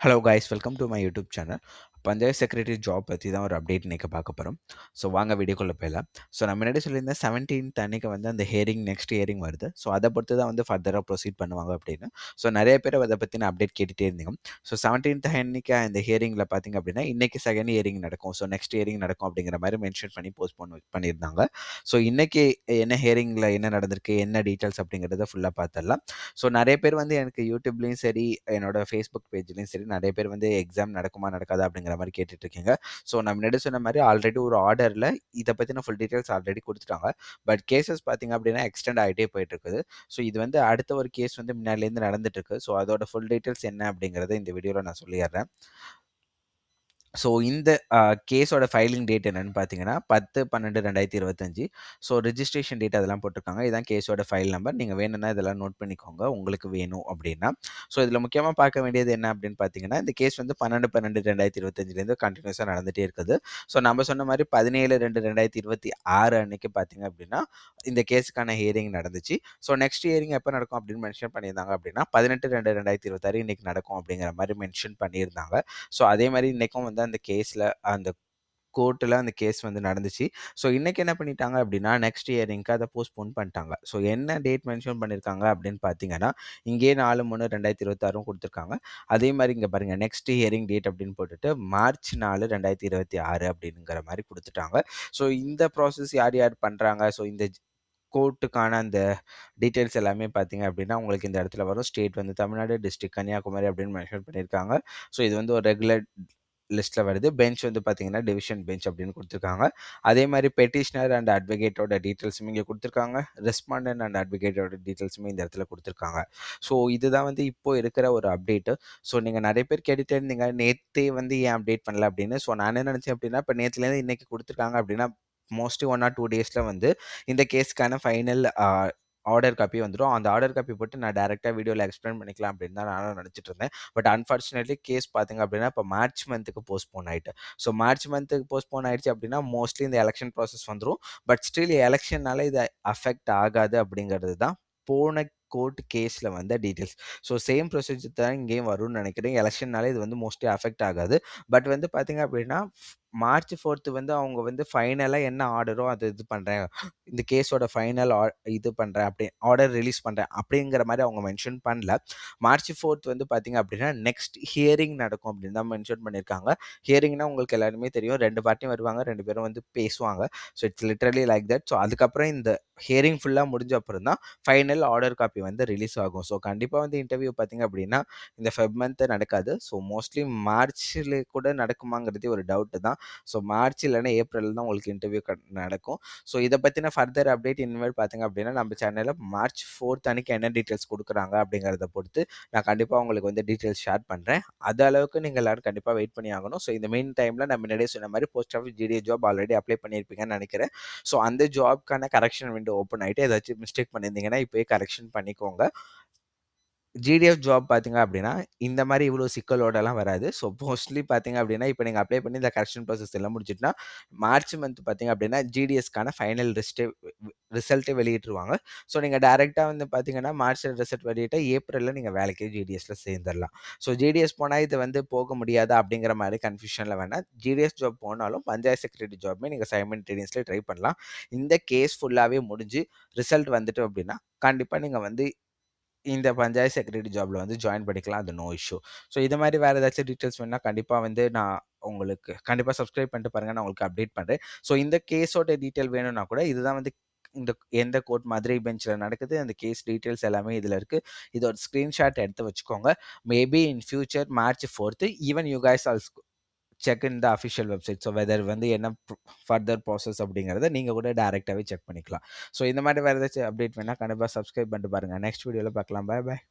Hello guys, welcome to my YouTube channel. Panchayat secretary job பற்றி தான் ஒரு அப்டேட் இன்றைக்கி பார்க்க போகிறோம். ஸோ வாங்க வீடியோக்குள்ளே போயிடலாம். ஸோ நான் முன்னாடி சொல்லியிருந்தேன் 17th அன்றைக்கி வந்து அந்த நெக்ஸ்ட் ஹியரிங் வருது. ஸோ அதை பொறுத்து தான் வந்து ஃபர்தராக ப்ரொசீட் பண்ணுவாங்க அப்படின்னு. ஸோ நிறைய பேர் அதை பற்றின அப்டேட் கேட்டுகிட்டே இருந்தீங்க. ஸோ 17th அன்றைக்கி இந்த ஹியரிங்கில் பார்த்தீங்க அப்படின்னா இன்றைக்கி செகண்ட் ஹியரிங் நடக்கும். ஸோ நெக்ஸ்ட் ஹியரிங் நடக்கும் அப்படிங்கிற மாதிரி மென்ஷன் பண்ணி போஸ்ட்போன் பண்ணியிருந்தாங்க. ஸோ இன்றைக்கி என்ன ஹியரிங்கில் என்ன நடந்திருக்கு, என்ன டீட்டெயில்ஸ் அப்படிங்கிறத ஃபுல்லாக பார்த்துடலாம். ஸோ நிறைய பேர் வந்து எனக்கு யூடியூப்லேயும் சரி, என்னோட ஃபேஸ்புக் பேஜ்லேயும் சரி நிறைய பேர் வந்து எக்ஸாம் நடக்குமா நடக்காதா அப்படிங்கிற மாதிரி கேட்டுட்டு இருக்கீங்க. ஸோ நான் முன்னாடி சொன்ன மாதிரி ஆல்ரெடி ஒரு ஆர்டரில் இதை பற்றின ஃபுல் டீட்டெயில்ஸ் ஆல்ரெடி கொடுத்துட்டாங்க. பட் கேசஸ் பார்த்தீங்க அப்படின்னா எக்ஸ்டெண்ட் ஆகிட்டே போயிட்டு இருக்குது. ஸோ இது வந்து அடுத்த ஒரு கேஸ் வந்து முன்னாடிலேருந்து நடந்துட்டு இருக்கு. ஸோ அதோட ஃபுல் டீட்டெயில்ஸ் என்ன அப்படிங்கிறத இந்த வீடியோவில் நான் சொல்லிடுறேன். ஸோ இந்த கேஸோட ஃபைலிங் டேட் என்னன்னு பார்த்தீங்கன்னா 10/12/2025. ஸோ ரிஜிஸ்ட்ரேஷன் டேட் அதெல்லாம் போட்டிருக்காங்க. இதான் கேஸோட ஃபைல் நம்பர். நீங்கள் வேணும்னா இதெல்லாம் நோட் பண்ணிக்கோங்க உங்களுக்கு வேணும் அப்படின்னா. ஸோ இதில் முக்கியமாக பார்க்க வேண்டியது என்ன அப்படின்னு பார்த்தீங்கன்னா, இந்த கேஸ் வந்து 12/12/2025 கண்டினியூஸாக நடந்துகிட்டே இருக்குது. ஸோ நம்ம சொன்ன மாதிரி 17/2/2026 அன்னைக்கு பார்த்தீங்க அப்படின்னா இந்த கேஸுக்கான ஹியரிங் நடந்துச்சு. ஸோ நெக்ஸ்ட் ஹியரிங் எப்போ நடக்கும் அப்படின்னு மென்ஷன் பண்ணியிருந்தாங்க அப்படின்னா 18/2/2026 இன்னைக்கு நடக்கும் அப்படிங்கிற மாதிரி மென்ஷன் பண்ணியிருந்தாங்க. ஸோ அதே மாதிரி இன்றைக்கும் வந்து அந்த கேஸில் அந்த கோர்ட்டில் அந்த கேஸ் வந்து நடந்துச்சு. ஸோ இன்றைக்கி என்ன பண்ணிட்டாங்க அப்படின்னா நெக்ஸ்ட் ஹியரிங்க்கு அதை போஸ்ட்போன் பண்ணிட்டாங்க. ஸோ என்ன டேட் மென்ஷன் பண்ணியிருக்காங்க அப்படின்னு பார்த்தீங்கன்னா இங்கேயே 4/3/2026 கொடுத்துருக்காங்க. அதே மாதிரி இங்கே பாருங்கள் நெக்ஸ்ட் ஹியரிங் டேட் அப்படின்னு போட்டுட்டு March 4/2026 அப்படிங்கிற மாதிரி கொடுத்துட்டாங்க. ஸோ இந்த ப்ராசஸ் யார் யார் பண்ணுறாங்க, ஸோ இந்த கோர்ட்டுக்கான அந்த டீட்டெயில்ஸ் எல்லாமே பார்த்தீங்க அப்படின்னா உங்களுக்கு இந்த இடத்துல வரும். ஸ்டேட் வந்து தமிழ்நாடு, டிஸ்ட்ரிக்ட் கன்னியாகுமரி அப்படின்னு மென்ஷன் பண்ணியிருக்காங்க. ஸோ இது வந்து ஒரு ரெகுலர் லிஸ்ட்டில் வருது. பெஞ்ச் வந்து பார்த்தீங்கன்னா டிவிஷன் பெஞ்ச் அப்படின்னு கொடுத்துருக்காங்க. அதே மாதிரி பெட்டிஷனர் அண்ட் அட்வொகேட்டோட டீட்டெயில்ஸுமே இங்கே கொடுத்துருக்காங்க. ரெஸ்பாண்டன்ட் அண்ட் அட்வொகேட்டோட டீட்டெயில்ஸுமே இந்த இடத்துல கொடுத்துருக்காங்க. ஸோ இதுதான் வந்து இப்போ இருக்கிற ஒரு அப்டேட்டு. ஸோ நீங்கள் நிறைய பேர் கேட்டுகிட்டே இருந்தீங்க நேற்றே வந்து ஏன் அப்டேட் பண்ணல அப்படின்னு. ஸோ நான் என்ன நினச்சேன் அப்படின்னா இப்போ நேற்றுலேருந்து இன்றைக்கி கொடுத்துருக்காங்க அப்படின்னா மோஸ்ட்லி 1 or 2 டேஸில் வந்து இந்த கேஸுக்கான ஃபைனல் ஆர்டர் காப்பி வந்துடும். அந்த ஆர்டர் காப்பி போட்டு நான் டேரெக்டாக வீடியோவில் எக்ஸ்பிளைன் பண்ணிக்கலாம் அப்படின்னு தான் நானும் நினச்சிட்டு இருந்தேன். பட் அன்ஃபார்ச்சுனேட்லி கேஸ் பார்த்தீங்க அப்படின்னா இப்போ மார்ச் மந்த்துக்கு போஸ்ட்போன் ஆகிட்டு. ஸோ மார்ச் மந்த்துக்கு போஸ்ட்போன் ஆகிடுச்சு அப்படின்னா மோஸ்ட்லி இந்த எலெக்ஷன் ப்ராசஸ் வந்துடும். பட் ஸ்டில் எலெக்ஷன்னால இது அஃபெக்ட் ஆகாது அப்படிங்கிறது தான் போன கோர்ட் கேஸில் வந்த டீட்டெயில்ஸ். ஸோ சேம் ப்ரொசீஜர் தான் இங்கேயும் வரும்னு நினைக்கிறேன். எலெக்ஷன்னால இது வந்து மோஸ்ட்லி அஃபெக்ட் ஆகாது. பட் வந்து பார்த்தீங்க அப்படின்னா March 4th வந்து அவங்க வந்து ஃபைனலாக என்ன ஆர்டரோ அதை இது பண்ணுறேன், இந்த கேஸோட ஃபைனல் இது பண்ணுறேன் அப்படி ஆர்டர் ரிலீஸ் பண்ணுறேன் அப்படிங்கிற மாதிரி அவங்க மென்ஷன் பண்ணல. March 4th வந்து பார்த்தீங்க அப்படின்னா நெக்ஸ்ட் ஹியரிங் நடக்கும் அப்படின்னு தான் மென்ஷன் பண்ணியிருக்காங்க. ஹியரிங்னா உங்களுக்கு எல்லாருமே தெரியும், 2 பார்ட்டியும் வருவாங்க, 2 பேரும் வந்து பேசுவாங்க. So it's literally like that. So அதுக்கப்புறம் இந்த ஹியரிங் ஃபுல்லாக முடிஞ்ச அப்புறம் தான் ஃபைனல் ஆர்டர் காப்பி வந்து ரிலீஸ் ஆகும். ஸோ கண்டிப்பாக வந்து இன்டர்வியூ பார்த்தீங்க அப்படின்னா இந்த ஃபெப் மந்த் நடக்காது. ஸோ மோஸ்ட்லி மார்ச்சில் கூட நடக்குமாங்கிறது ஒரு டவுட்டு தான். ஸோ மார்ச் இல்லைன்னா ஏப்ரல் தான் உங்களுக்கு இன்டர்வியூ நடக்கும். ஸோ இதை பற்றின ஃபர்தர் அப்டேட் இனிமேல் பார்த்தீங்க அப்படின்னா நம்ம சேனலில் March 4th அன்னைக்கு என்ன டீட்டெயில்ஸ் கொடுக்குறாங்க அப்படிங்கிறத பொறுத்து நான் கண்டிப்பாக உங்களுக்கு வந்து டீட்டெயில்ஸ் ஷேர் பண்ணுறேன். அது அளவுக்கு நீங்கள் எல்லாரும் கண்டிப்பாக வெயிட் பண்ணி ஆகணும். ஸோ இந்த மெயின் டைமில் நான் முன்னாடியே சொன்ன மாதிரி post office GDA job already apply பண்ணியிருப்பீங்கன்னு நினைக்கிறேன். ஸோ அந்த ஜாப்க்கான கரெக்ஷன் விண்டோ ஓப்பன் ஆகிட்டு ஏதாச்சும் மிஸ்டேக் பண்ணியிருந்தீங்கன்னா இப்போயே கரெக்ஷன் பண்ணிக்கோங்க. ஜிடிஎஃப் ஜாப் பார்த்தீங்க அப்படின்னா இந்த மாதிரி இவ்வளோ சிக்கலோடலாம் வராது. ஸோ மோஸ்ட்லி பார்த்தீங்க அப்படின்னா இப்போ நீங்கள் அப்ளை பண்ணி இந்த கரெக்ஷன் ப்ராசஸ் எல்லாம் முடிச்சுட்டுனா மார்ச் மந்த் பார்த்தீங்க அப்படின்னா ஜிடிஎஸ்க்கான ஃபைனல் ரிசல்ட்டே வெளியிட்டுருவாங்க. ஸோ நீங்கள் டேரெக்டாக வந்து பார்த்தீங்கன்னா மார்ச்சில் ரிசல்ட் வெளியிட்ட ஏப்ரலில் நீங்கள் வேலைக்கே ஜிடிஎஸில் சேர்ந்துடலாம். ஸோ ஜிடிஎஸ் போனால் இது வந்து போக முடியாதா அப்படிங்கிற மாதிரி கன்ஃபியூஷனில் வேணால் ஜிடிஎஸ் ஜாப் போனாலும் பஞ்சாயத்து செக்ரட்டரி ஜாப்மே நீங்கள் சைமல்டேனியஸ்லி ட்ரை பண்ணலாம். இந்த கேஸ் ஃபுல்லாகவே முடிஞ்சு ரிசல்ட் வந்துட்டு அப்படின்னா கண்டிப்பாக நீங்கள் வந்து இந்த பஞ்சாயத்து செக்ரட்டரி ஜாப்ல வந்து ஜாயின் பண்ணிக்கலாம். அது நோ இஷ்யூ. ஸோ இது மாதிரி வேறு ஏதாச்சும் டீட்டெயில்ஸ் வேணுன்னா கண்டிப்பாக வந்து நான் உங்களுக்கு கண்டிப்பாக சப்ஸ்கிரைப் பண்ணிட்டு பாருங்கள், நான் உங்களுக்கு அப்டேட் பண்ணுறேன். ஸோ இந்த கேஸோட டீட்டெயில் வேணும்னா கூட இதுதான் வந்து இந்த எந்த கோர்ட் மதுரை பெஞ்சில் நடக்குது, அந்த கேஸ் டீட்டெயில்ஸ் எல்லாமே இதில் இருக்குது. இது ஒரு ஸ்க்ரீன்ஷாட் எடுத்து வச்சுக்கோங்க. Maybe in future March 4th even you guys also check in the official website. So whether வந்து என்ன ஃபர்தர் ப்ராசஸ் அப்படிங்கிறத நீங்கள் கூட டேரெக்டாகவே செக் பண்ணிக்கலாம். ஸோ இந்த மாதிரி வேறு ஏதாச்சும் அப்டேட் வேணால் கண்டிப்பாக சப்ஸ்கிரைப் பண்ணிட்டு பாருங்கள். நெக்ஸ்ட் வீடியோவில் பார்க்கலாம். பாய் பாய்.